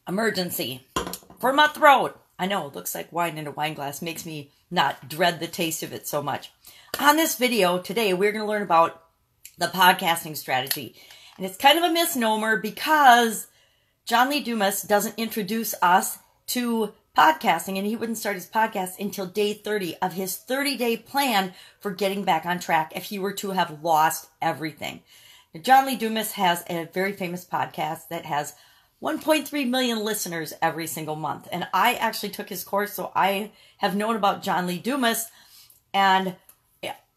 Emergency. For my throat. I know, it looks like wine in a wine glass. Makes me not dread the taste of it so much. On this video today, we're going to learn about the podcasting strategy. And it's kind of a misnomer because John Lee Dumas doesn't introduce us to podcasting, and he wouldn't start his podcast until day 30 of his 30-day plan for getting back on track if he were to have lost everything. Now, John Lee Dumas has a very famous podcast that has 1.3 million listeners every single month. And I actually took his course, so I have known about John Lee Dumas, and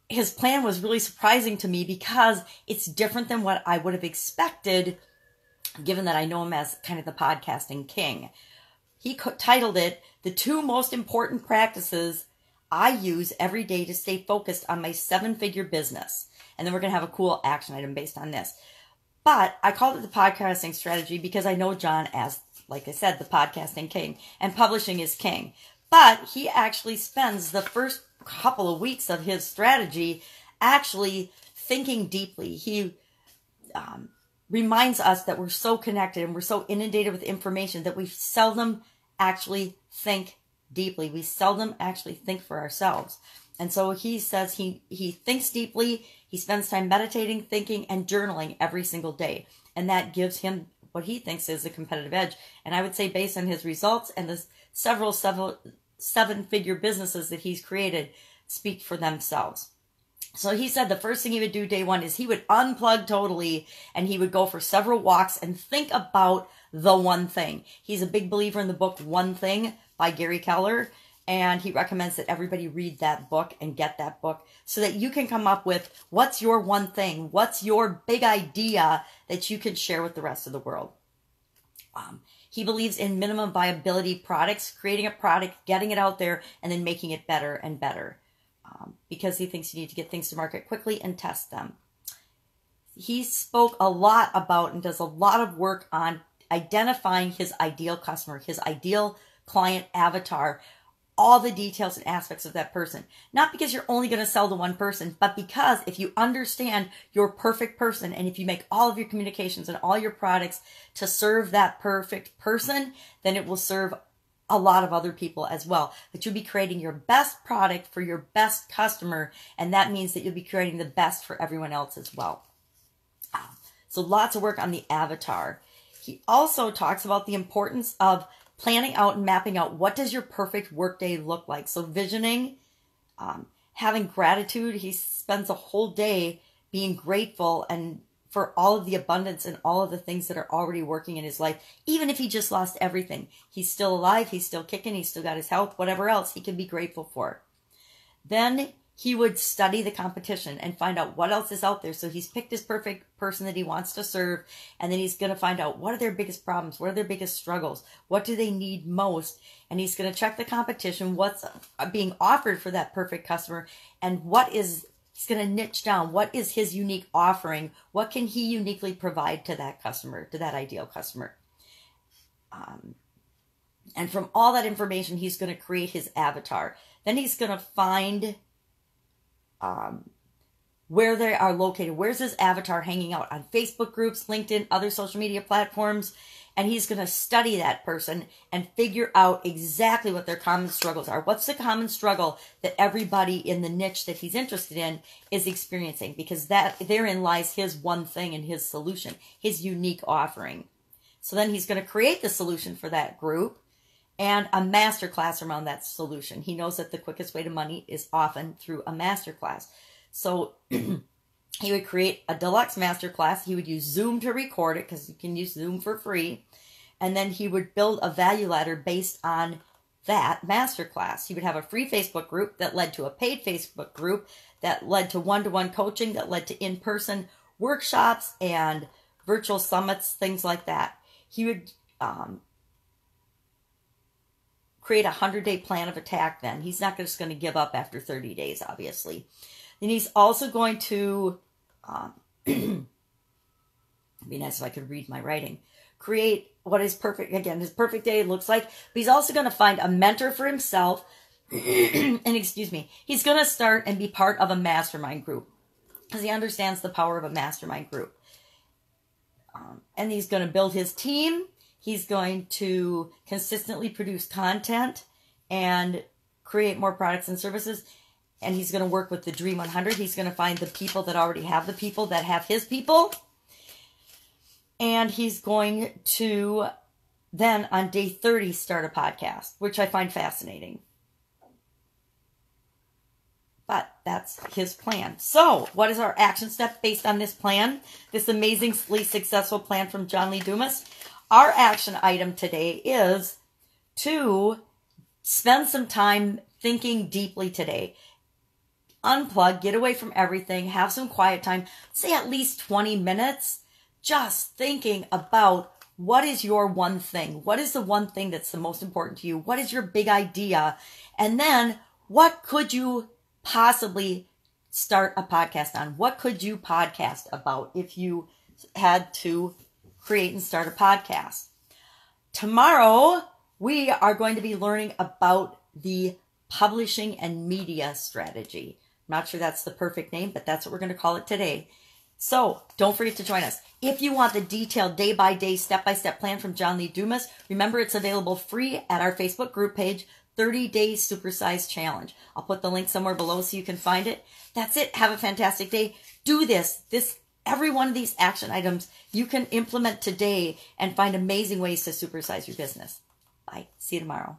his plan was really surprising to me because it's different than what I would have expected, given that I know him as kind of the podcasting king. He titled it, "The 2 Most Important Practices I Use Every Day to Stay Focused on My 7-Figure Business." And then we're going to have a cool action item based on this. But I called it the podcasting strategy because I know John as, like I said, the podcasting king, and publishing is king. But he actually spends the first couple of weeks of his strategy actually thinking deeply. He reminds us that we're so connected and we're so inundated with information that we seldom actually think deeply. We seldom actually think for ourselves. And so he says he thinks deeply, he spends time meditating, thinking, and journaling every single day. And that gives him what he thinks is a competitive edge. And I would say based on his results and the several 7-figure businesses that he's created speak for themselves. So he said the first thing he would do day 1 is he would unplug totally, and he would go for several walks and think about the one thing. He's a big believer in the book One Thing by Gary Keller, and he recommends that everybody read that book and get that book so that you can come up with what's your one thing, what's your big idea that you can share with the rest of the world. He believes in minimum viability products, creating a product, getting it out there, and then making it better and better. Because he thinks you need to get things to market quickly and test them. He spoke a lot about and does a lot of work on identifying his ideal customer, his ideal client avatar, all the details and aspects of that person. Not because you're only going to sell to one person, but because if you understand your perfect person, and if you make all of your communications and all your products to serve that perfect person, then it will serve a lot of other people as well. But you'll be creating your best product for your best customer, and that means that you'll be creating the best for everyone else as well. So lots of work on the avatar. He also talks about the importance of planning out and mapping out what does your perfect workday look like. So visioning, having gratitude. He spends a whole day being grateful and for all of the abundance and all of the things that are already working in his life. Even if he just lost everything, he's still alive, he's still kicking, he's still got his health, whatever else he can be grateful for. Then he would study the competition and find out what else is out there. So he's picked his perfect person that he wants to serve, and then he's going to find out what are their biggest problems, what are their biggest struggles, what do they need most, and he's going to check the competition, what's being offered for that perfect customer, and he's going to niche down. What is his unique offering? What can he uniquely provide to that customer, to that ideal customer? And from all that information, he's going to create his avatar. Then he's going to find where they are located. Where's his avatar hanging out? On Facebook groups, LinkedIn, other social media platforms. And he's going to study that person and figure out exactly what their common struggles are. What's the common struggle that everybody in the niche that he's interested in is experiencing? Because therein lies his one thing and his solution, his unique offering. So then he's going to create the solution for that group and a masterclass around that solution. He knows that the quickest way to money is often through a masterclass. So he would create a deluxe masterclass. He would use Zoom to record it because you can use Zoom for free. And then he would build a value ladder based on that masterclass. He would have a free Facebook group that led to a paid Facebook group that led to one-to-one coaching, that led to in-person workshops and virtual summits, things like that. He would create a 100-day plan of attack then. He's not just going to give up after 30 days, obviously. Then he's also going to, it'd be nice if I could read my writing, create what his perfect day looks like. But he's also going to find a mentor for himself. And he's going to start and be part of a mastermind group because he understands the power of a mastermind group. And he's going to build his team. He's going to consistently produce content and create more products and services. And he's going to work with the Dream 100. He's going to find the people that already have the people that have his people. And he's going to then on day 30 start a podcast, which I find fascinating. But that's his plan. So what is our action step based on this plan? This amazingly successful plan from John Lee Dumas. Our action item today is to spend some time thinking deeply today. Unplug, get away from everything, have some quiet time, say at least 20 minutes, just thinking about what is your one thing? What is the one thing that's the most important to you? What is your big idea? And then what could you possibly start a podcast on? What could you podcast about if you had to create and start a podcast? Tomorrow, we are going to be learning about the publishing and media strategy. I'm not sure that's the perfect name, but that's what we're going to call it today. So don't forget to join us. If you want the detailed day-by-day, step-by-step plan from John Lee Dumas, remember it's available free at our Facebook group page, 30-Day Supersize Challenge. I'll put the link somewhere below so you can find it. That's it. Have a fantastic day. Do this. Every one of these action items you can implement today and find amazing ways to supersize your business. Bye. See you tomorrow.